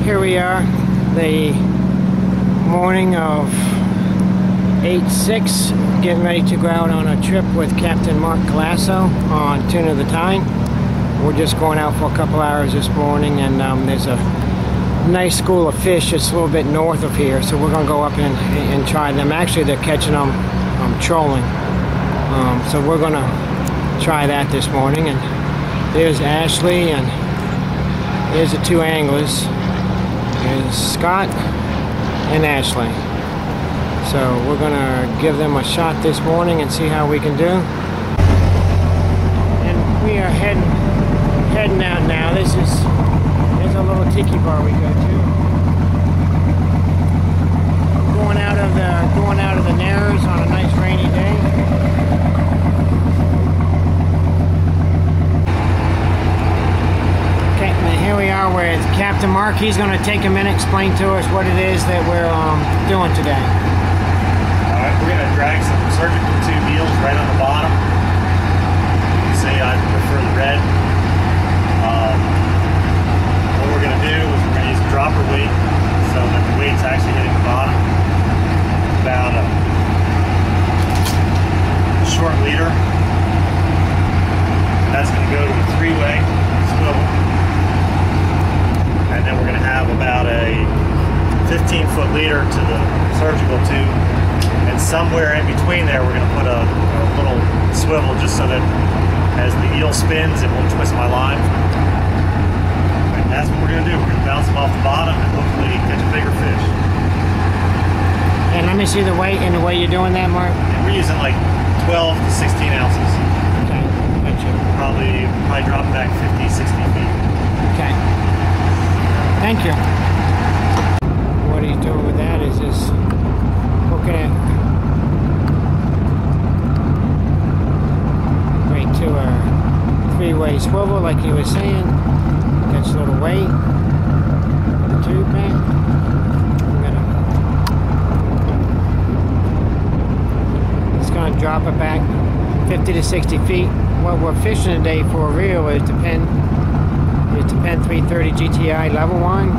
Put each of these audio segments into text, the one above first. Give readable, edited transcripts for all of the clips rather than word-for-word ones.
Here we are, the morning of 8/6, getting ready to go out on a trip with Captain Mark Galasso on Tuna the Tyne. We're just going out for a couple hours this morning, and there's a nice school of fish that's a little bit north of here, so we're going to go up and try them. Actually, they're catching them trolling, so we're going to try that this morning. And there's Ashley, and there's the two anglers. There's Scott and Ashley. So we're gonna give them a shot this morning and see how we can do. And we are heading out now. There's a little tiki bar we go to. Going out of the Narrows on a nice rainy day. Here we are with Captain Mark. He's going to take a minute, explain to us what it is that we're doing today. Alright, we're going to drag some surgical tube eels right on the bottom. You can see I prefer the red. What we're going to do is we're going to use a dropper weight so that the weight's actually hitting the bottom. About a short leader. That's going to go to a 3-way swivel. And then we're going to have about a 15-foot leader to the surgical tube, and somewhere in between there we're going to put a little swivel just so that as the eel spins it won't twist my line. And that's what we're going to do. We're going to bounce them off the bottom and hopefully catch a bigger fish. And let me see the weight and the way you're doing that, Mark. And we're using like 12 to 16 ounces. Okay, gotcha. Probably drop back 50, 60 feet. Okay. Thank you. What he's doing with that is just hooking it right to a 3-way swivel, like he was saying. Gets a little weight. The tube back. It's going to drop it back 50 to 60 feet. What we're fishing today for a reel is Penn 330 GTI level one.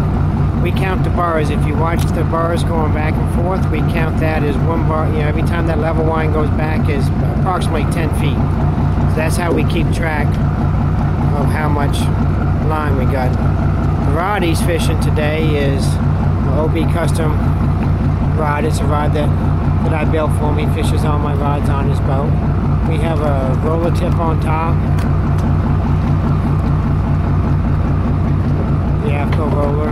We count the bars. If you watch the bars going back and forth, we count that as one bar. You know, every time that level line goes back is approximately 10 feet. So that's how we keep track of how much line we got. The rod he's fishing today is an OB custom rod. It's a rod that I built for him. He fishes all my rods on his boat. We have a roller tip on top. Roller,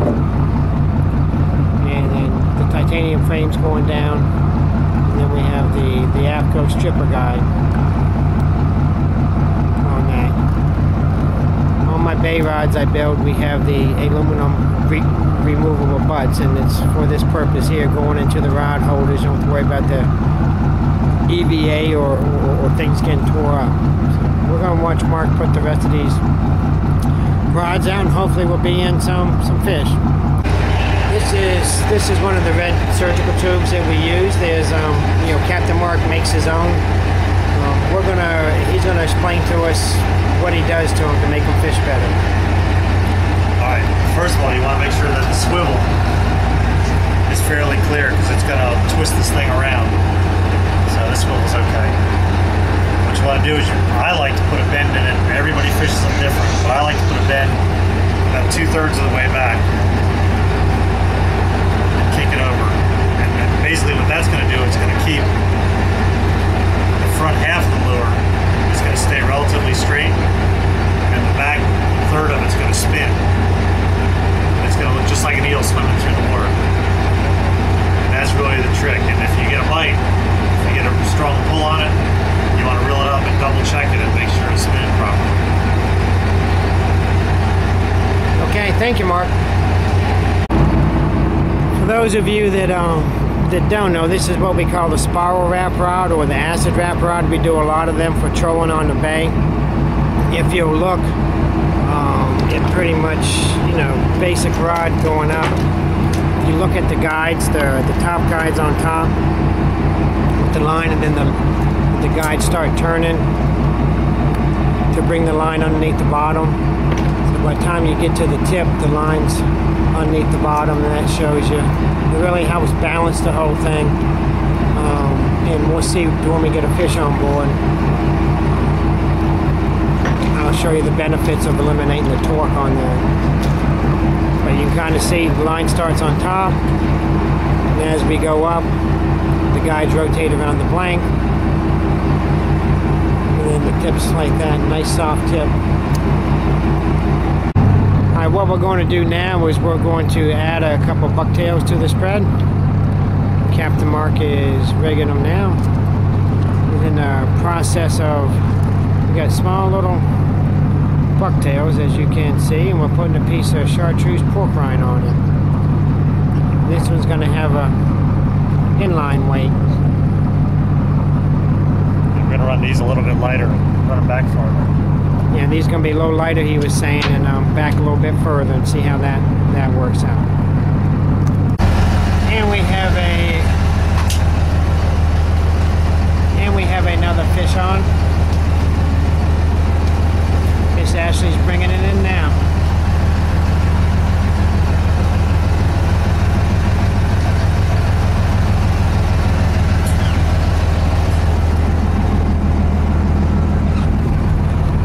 and then the titanium frames going down, and then we have the AFCO stripper guide on that. On my bay rods I build, we have the aluminum removable butts, and it's for this purpose here, going into the rod holders. You don't have to worry about the EVA or things getting tore up. So we're going to watch Mark put the rest of these rods out, and hopefully we'll be in some fish. This is one of the red surgical tubes that we use. There's you know, Captain Mark makes his own. He's gonna explain to us what he does to them to make them fish better. All right. First of all, you want to make sure that the swivel is fairly clear because it's gonna twist this thing around. So this swivel's okay. What you want to do is, I like to put a bend in it. Everybody fishes them different, but I like to put a bend about 2/3 of the way back and kick it over. And basically what that's going to do, it's going to keep the front half of the lure is going to stay relatively straight, and the back third of it's going to spin. It's going to look just like an eel swimming through the water. And that's really the trick. And if you get a bite, if you get a strong pull on it, you want to reel it up and double check it and make sure it's spinning properly. Okay, thank you, Mark. For those of you that don't know, this is what we call the spiral wrap rod or the acid wrap rod. We do a lot of them for trolling on the bay. If you look, it pretty much, you know, basic rod going up. If you look at the guides, the top guides on top with the line, and then the guides start turning to bring the line underneath the bottom. So by the time you get to the tip, the line's underneath the bottom, and that shows you. It really helps balance the whole thing. And we'll see when we get a fish on board. I'll show you the benefits of eliminating the torque on there. But you can kind of see the line starts on top, and as we go up, the guides rotate around the blank, and then the tip's like that, nice soft tip. Alright, what we're going to do now is we're going to add a couple bucktails to the spread. Captain Mark is rigging them now. We're in the process of, we got small little bucktails, as you can see, and we're putting a piece of chartreuse pork rind on it. This one's going to have a inline weight. I'm going to run these a little bit lighter, run them back farther. Yeah, these are going to be a little lighter, he was saying, and back a little bit further, and see how that works out. And we have another fish on. Miss Ashley's bringing it in now.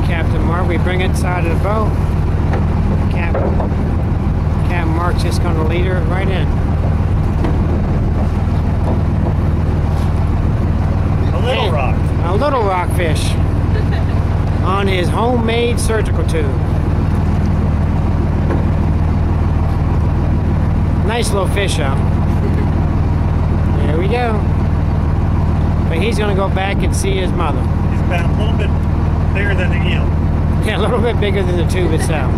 Captain Mark, we bring it side of the boat. Captain Mark's just going to lead her right in. A little rockfish on his homemade surgical tube. Nice little fish out. There we go. But he's going to go back and see his mother. He's about a little bit bigger than the eel. Yeah, a little bit bigger than the tube itself.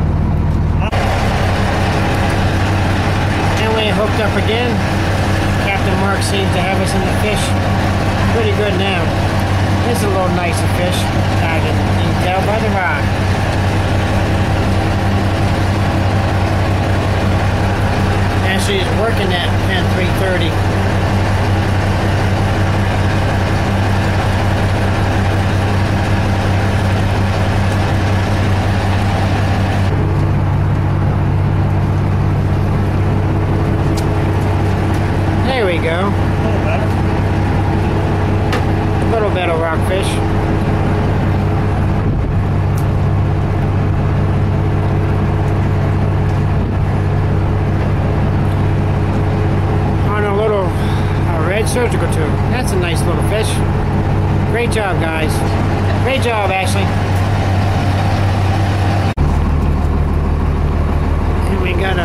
And we're hooked up again. Captain Mark seems to have us in the fish pretty good now. This is a little nicer fish. You can tell by the rod. Ashley is working at 3:30. There we go. A little better rockfish. On a little red surgical tube. That's a nice little fish. Great job, guys. Great job, Ashley. And we got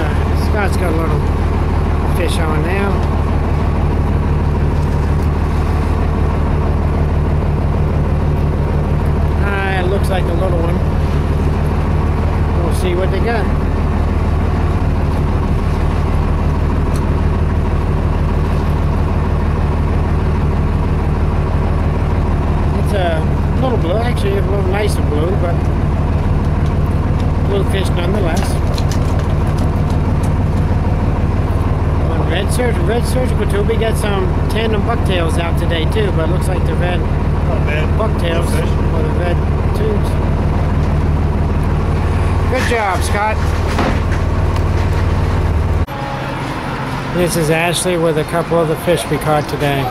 Scott's got a little fish on now. Looks like a little one. We'll see what they got. It's a little blue, actually a little nicer blue, but little fish nonetheless. On red surgical tube, we got some tandem bucktails out today too, but it looks like the red bucktails or the red tubes. Good job, Scott. This is Ashley with a couple of the fish we caught today.